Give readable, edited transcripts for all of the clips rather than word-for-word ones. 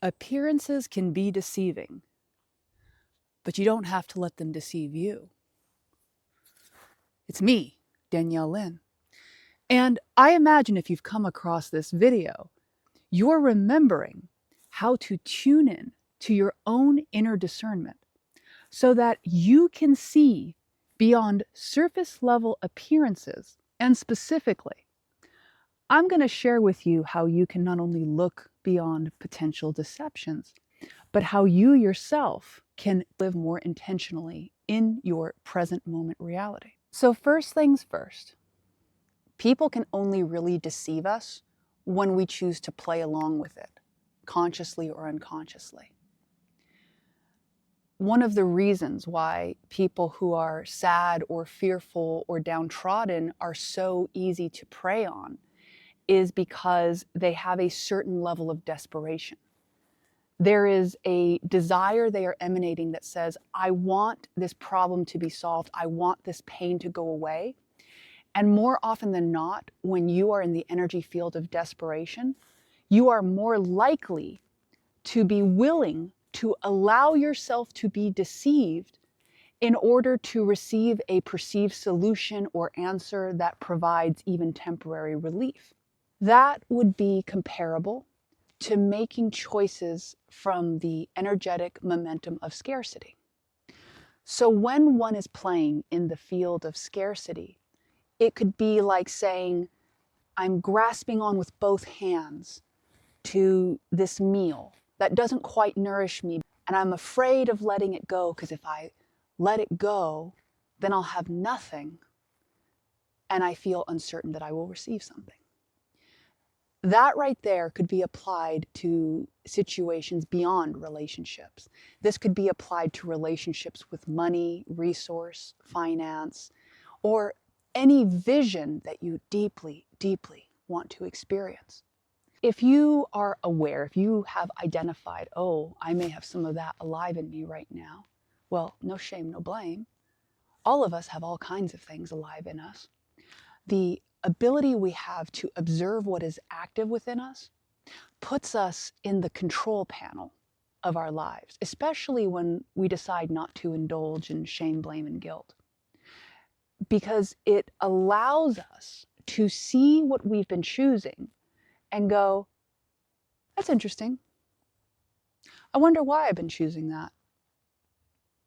Appearances can be deceiving, but you don't have to let them deceive you. It's me, Danielle Lynn. And I imagine if you've come across this video, you're remembering how to tune in to your own inner discernment so that you can see beyond surface level appearances. And specifically, I'm going to share with you how you can not only look beyond potential deceptions, but how you yourself can live more intentionally in your present moment reality. So first things first, people can only really deceive us when we choose to play along with it, consciously or unconsciously. One of the reasons why people who are sad or fearful or downtrodden are so easy to prey on is because they have a certain level of desperation. There is a desire they are emanating that says, I want this problem to be solved. I want this pain to go away. And more often than not, when you are in the energy field of desperation, you are more likely to be willing to allow yourself to be deceived in order to receive a perceived solution or answer that provides even temporary relief. That would be comparable to making choices from the energetic momentum of scarcity. So when one is playing in the field of scarcity, it could be like saying, I'm grasping on with both hands to this meal that doesn't quite nourish me, and I'm afraid of letting it go because if I let it go, then I'll have nothing, and I feel uncertain that I will receive something. That right there could be applied to situations beyond relationships. This could be applied to relationships with money, resource, finance, or any vision that you deeply, deeply want to experience. If you are aware, if you have identified, oh, I may have some of that alive in me right now, well, no shame, no blame. All of us have all kinds of things alive in us. The ability we have to observe what is active within us puts us in the control panel of our lives, especially when we decide not to indulge in shame, blame, and guilt. Because it allows us to see what we've been choosing and go, that's interesting. I wonder why I've been choosing that.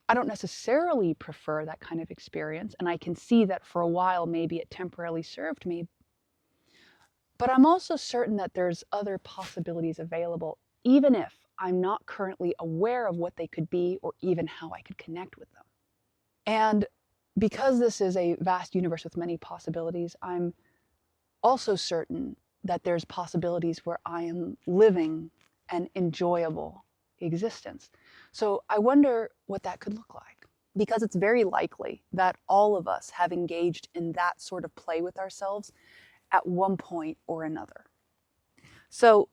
I don't necessarily prefer that kind of experience, and I can see that for a while maybe it temporarily served me, but I'm also certain that there's other possibilities available, even if I'm not currently aware of what they could be or even how I could connect with them. And because this is a vast universe with many possibilities, I'm also certain that there's possibilities where I am living an enjoyable existence. So I wonder what that could look like, because it's very likely that all of us have engaged in that sort of play with ourselves at one point or another. So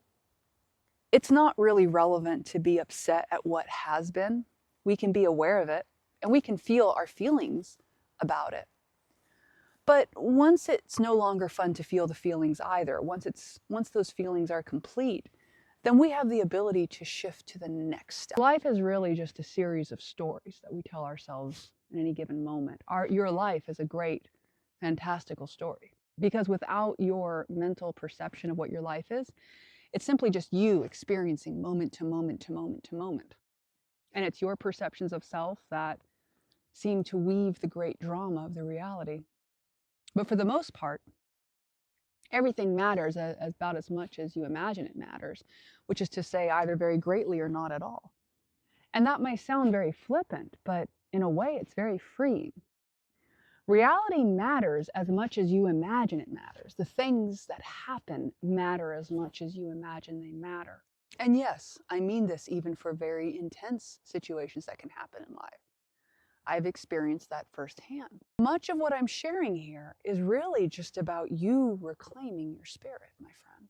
it's not really relevant to be upset at what has been. We can be aware of it and we can feel our feelings about it. But once it's no longer fun to feel the feelings either, once those feelings are complete, then we have the ability to shift to the next step. Life is really just a series of stories that we tell ourselves in any given moment. Your life is a great, fantastical story, because without your mental perception of what your life is, it's simply just you experiencing moment to moment to moment to moment. And it's your perceptions of self that seem to weave the great drama of the reality. But for the most part, everything matters about as much as you imagine it matters, which is to say either very greatly or not at all. And that may sound very flippant, but in a way it's very freeing. Reality matters as much as you imagine it matters. The things that happen matter as much as you imagine they matter. And yes, I mean this even for very intense situations that can happen in life. I've experienced that firsthand. Much of what I'm sharing here is really just about you reclaiming your spirit, my friend,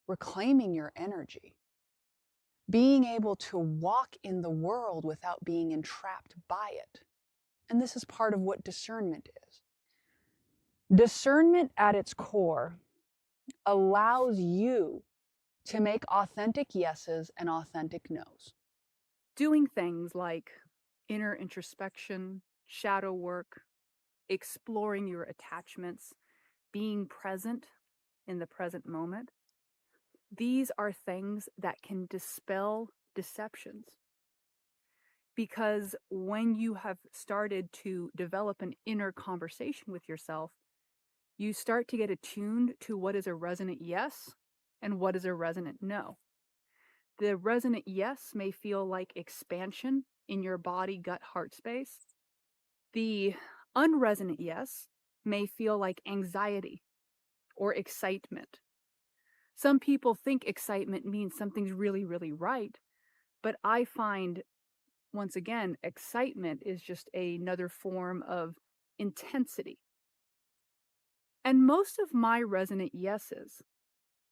reclaiming your energy, being able to walk in the world without being entrapped by it. And this is part of what discernment is. Discernment at its core allows you to make authentic yeses and authentic nos. Doing things like inner introspection, shadow work, exploring your attachments, being present in the present moment. These are things that can dispel deceptions. Because when you have started to develop an inner conversation with yourself, you start to get attuned to what is a resonant yes and what is a resonant no. The resonant yes may feel like expansion in your body, gut, heart space. The unresonant yes may feel like anxiety or excitement. Some people think excitement means something's really, really right, but I find, once again, excitement is just another form of intensity. And most of my resonant yeses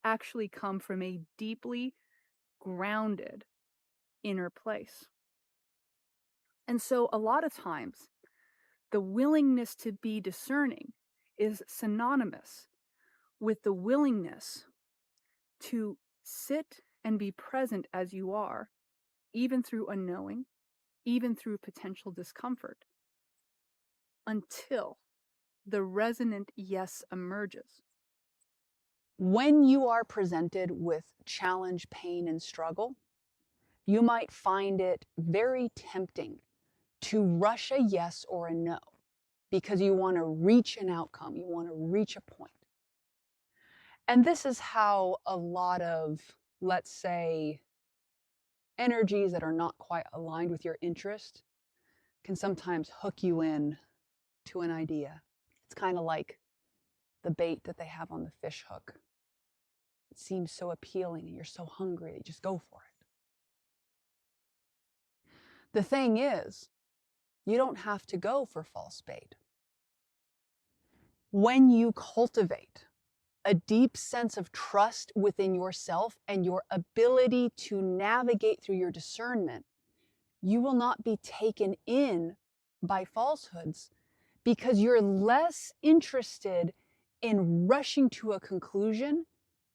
actually come from a deeply grounded inner place. And so a lot of times, the willingness to be discerning is synonymous with the willingness to sit and be present as you are, even through unknowing, even through potential discomfort, until the resonant yes emerges. When you are presented with challenge, pain, and struggle, you might find it very tempting to rush a yes or a no because you want to reach an outcome, you want to reach a point. And this is how a lot of, let's say, energies that are not quite aligned with your interest can sometimes hook you in to an idea. It's kind of like the bait that they have on the fish hook. It seems so appealing and you're so hungry that you just go for it. The thing is, you don't have to go for false bait. When you cultivate a deep sense of trust within yourself and your ability to navigate through your discernment, you will not be taken in by falsehoods because you're less interested in rushing to a conclusion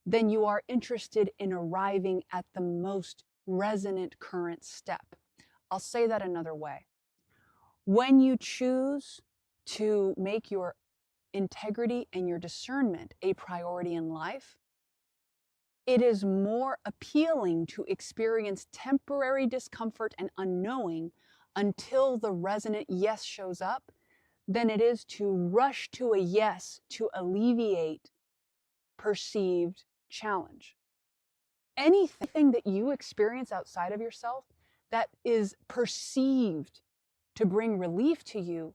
than you are interested in arriving at the most resonant current step. I'll say that another way. When you choose to make your integrity and your discernment a priority in life, it is more appealing to experience temporary discomfort and unknowing until the resonant yes shows up than it is to rush to a yes to alleviate perceived challenge. Anything that you experience outside of yourself that is perceived to bring relief to you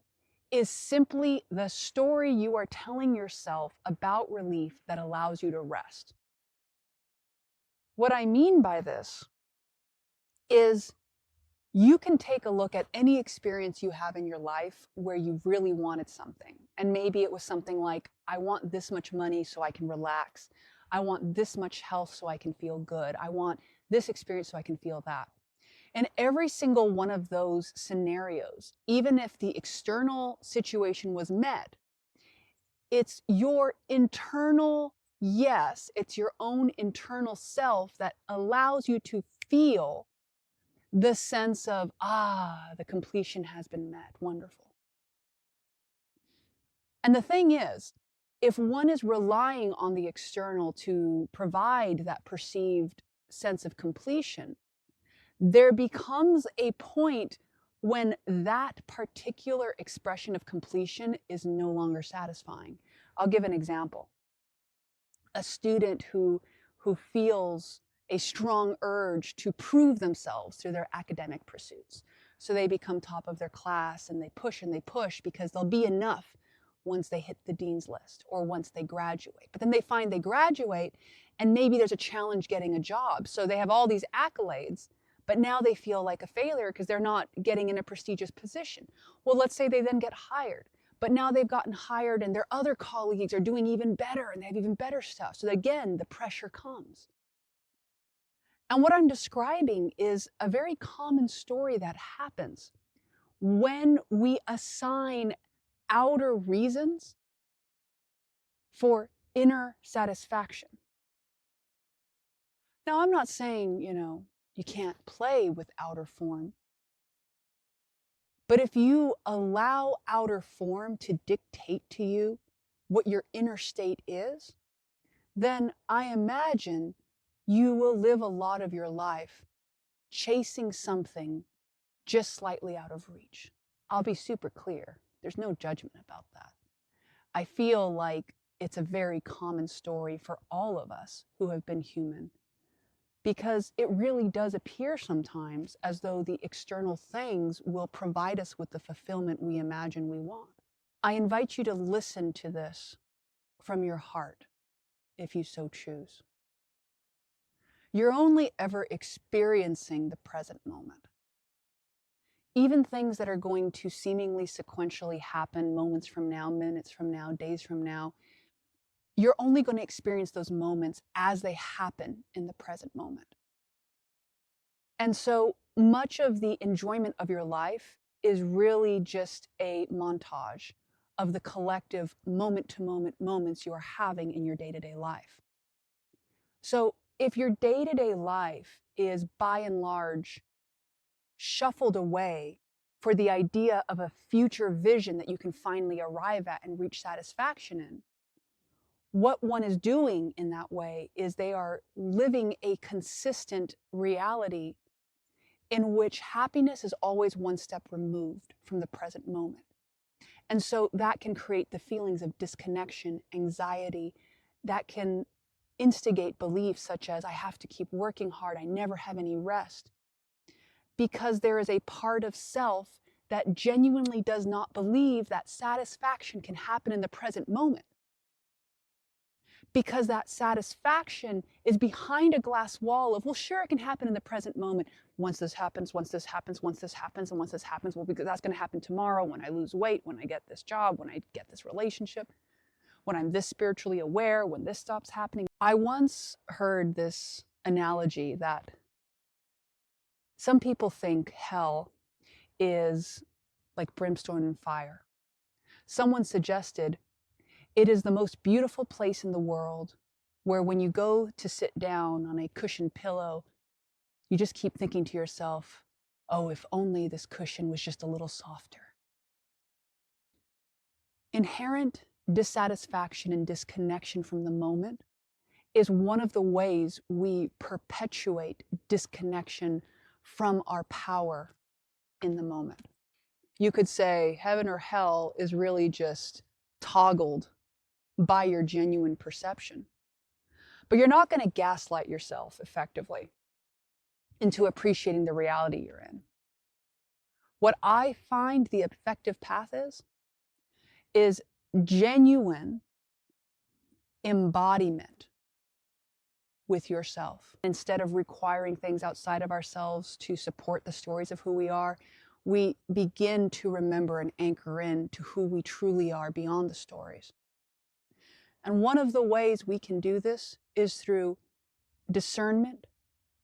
is simply the story you are telling yourself about relief that allows you to rest. What I mean by this is you can take a look at any experience you have in your life where you really wanted something. And maybe it was something like, I want this much money so I can relax. I want this much health so I can feel good. I want this experience so I can feel that. And every single one of those scenarios, even if the external situation was met, it's your internal yes, it's your own internal self that allows you to feel the sense of, the completion has been met. Wonderful. And the thing is, if one is relying on the external to provide that perceived sense of completion, there becomes a point when that particular expression of completion is no longer satisfying. I'll give an example. A student who feels a strong urge to prove themselves through their academic pursuits. So they become top of their class and they push because they'll be enough once they hit the dean's list or once they graduate. But then they find they graduate and maybe there's a challenge getting a job. So they have all these accolades, but now they feel like a failure because they're not getting in a prestigious position. Well, let's say they then get hired. But now they've gotten hired and their other colleagues are doing even better and they have even better stuff. So again, the pressure comes. And what I'm describing is a very common story that happens when we assign outer reasons for inner satisfaction. Now, I'm not saying, you can't play with outer form, but if you allow outer form to dictate to you what your inner state is, then I imagine you will live a lot of your life chasing something just slightly out of reach. I'll be super clear. There's no judgment about that. I feel like it's a very common story for all of us who have been human, because it really does appear sometimes as though the external things will provide us with the fulfillment we imagine we want. I invite you to listen to this from your heart if you so choose. You're only ever experiencing the present moment. Even things that are going to seemingly sequentially happen moments from now, minutes from now, days from now, you're only going to experience those moments as they happen in the present moment. And so much of the enjoyment of your life is really just a montage of the collective moment to moment moments you are having in your day to day life. So if your day to day life is by and large shuffled away for the idea of a future vision that you can finally arrive at and reach satisfaction in, what one is doing in that way is they are living a consistent reality in which happiness is always one step removed from the present moment. And so that can create the feelings of disconnection, anxiety, that can instigate beliefs such as, I have to keep working hard, I never have any rest. Because there is a part of self that genuinely does not believe that satisfaction can happen in the present moment. Because that satisfaction is behind a glass wall of, well, sure, it can happen in the present moment. Once this happens, once this happens, once this happens, and once this happens, well, because that's going to happen tomorrow when I lose weight, when I get this job, when I get this relationship, when I'm this spiritually aware, when this stops happening. I once heard this analogy that some people think hell is like brimstone and fire. Someone suggested it is the most beautiful place in the world where when you go to sit down on a cushioned pillow, you just keep thinking to yourself, oh, if only this cushion was just a little softer. Inherent dissatisfaction and disconnection from the moment is one of the ways we perpetuate disconnection from our power in the moment. You could say heaven or hell is really just toggled by your genuine perception. But you're not going to gaslight yourself effectively into appreciating the reality you're in. What I find the effective path is genuine embodiment with yourself. Instead of requiring things outside of ourselves to support the stories of who we are, we begin to remember and anchor in to who we truly are beyond the stories. And one of the ways we can do this is through discernment,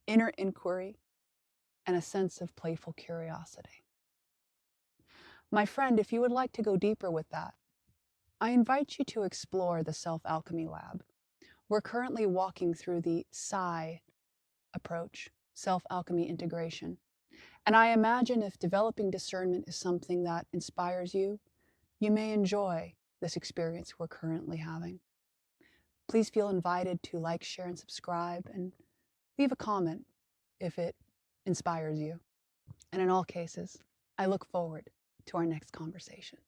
inner inquiry, and a sense of playful curiosity. My friend, if you would like to go deeper with that, I invite you to explore the Self-Alchemy Lab. We're currently walking through the PSI approach, self-alchemy integration. And I imagine if developing discernment is something that inspires you, you may enjoy this experience we're currently having. Please feel invited to like, share, and subscribe, and leave a comment if it inspires you. And in all cases, I look forward to our next conversation.